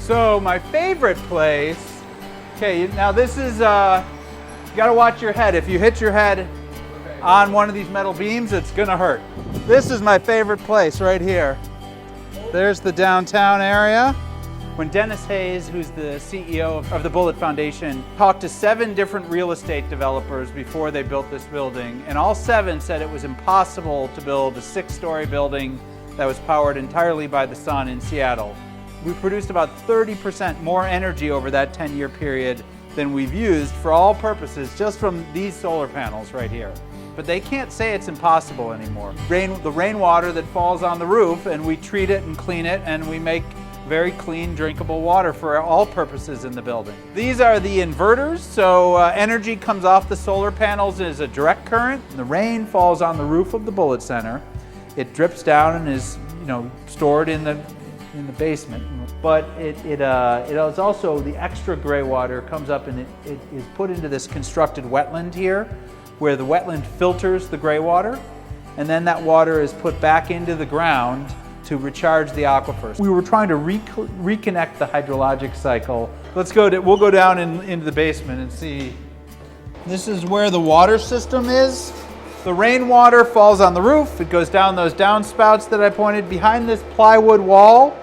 So my favorite place, okay, now this is, you gotta watch your head. If you hit your head on one of these metal beams, it's gonna hurt. This is my favorite place right here. There's the downtown area. When Dennis Hayes, who's the CEO of the Bullit Foundation, talked to 7 different real estate developers before they built this building, and all 7 said it was impossible to build a 6-story building that was powered entirely by the sun in Seattle. We produced about 30% more energy over that 10-year period than we've used for all purposes just from these solar panels right here. But they can't say it's impossible anymore. The rainwater that falls on the roof, and we treat it and clean it, and we make very clean, drinkable water for all purposes in the building. These are the inverters, so energy comes off the solar panels as a direct current. The rain falls on the roof of the Bullit Center. It drips down and is, stored in the basement. But it is also the extra gray water comes up and it is put into this constructed wetland here, where the wetland filters the gray water, and then that water is put back into the ground to recharge the aquifers. We were trying to reconnect the hydrologic cycle. We'll go down into the basement and see. This is where the water system is. The rainwater falls on the roof. It goes down those downspouts that I pointed. Behind this plywood wall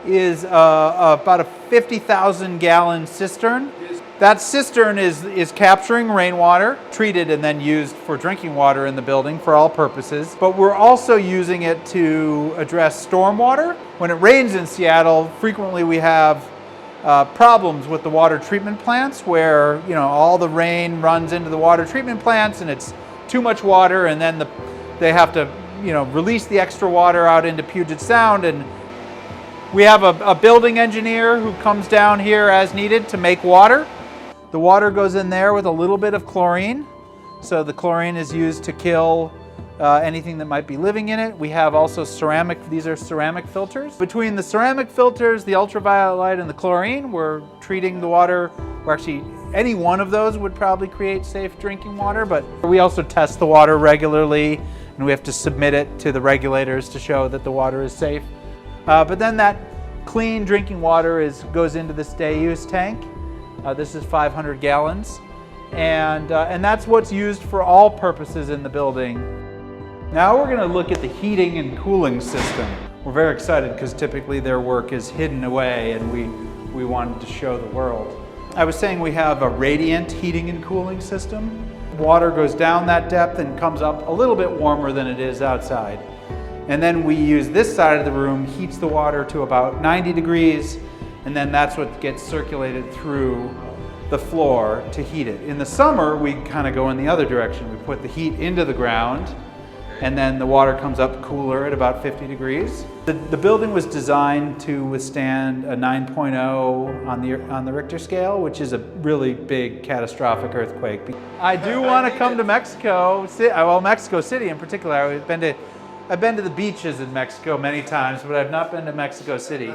is about a 50,000 gallon cistern. That cistern is capturing rainwater, treated and then used for drinking water in the building for all purposes. But we're also using it to address stormwater. When it rains in Seattle, frequently we have problems with the water treatment plants where all the rain runs into the water treatment plants and it's too much water, and then they have to release the extra water out into Puget Sound. And we have a building engineer who comes down here as needed to make water. The water goes in there with a little bit of chlorine. So the chlorine is used to kill anything that might be living in it. We have also these are ceramic filters. Between the ceramic filters, the ultraviolet light, and the chlorine, we're treating the water. Actually, any one of those would probably create safe drinking water, but we also test the water regularly, and we have to submit it to the regulators to show that the water is safe. But then that clean drinking water goes into this day-use tank. This is 500 gallons, and that's what's used for all purposes in the building. Now we're going to look at the heating and cooling system. We're very excited because typically their work is hidden away, and we wanted to show the world. I was saying we have a radiant heating and cooling system. Water goes down that depth and comes up a little bit warmer than it is outside. And then we use this side of the room, heats the water to about 90 degrees, and then that's what gets circulated through the floor to heat it. In the summer, we kind of go in the other direction. We put the heat into the ground, and then the water comes up cooler at about 50 degrees. The building was designed to withstand a 9.0 on the Richter scale, which is a really big catastrophic earthquake. I do want to come to Mexico, well, Mexico City in particular. I've been to the beaches in Mexico many times, but I've not been to Mexico City.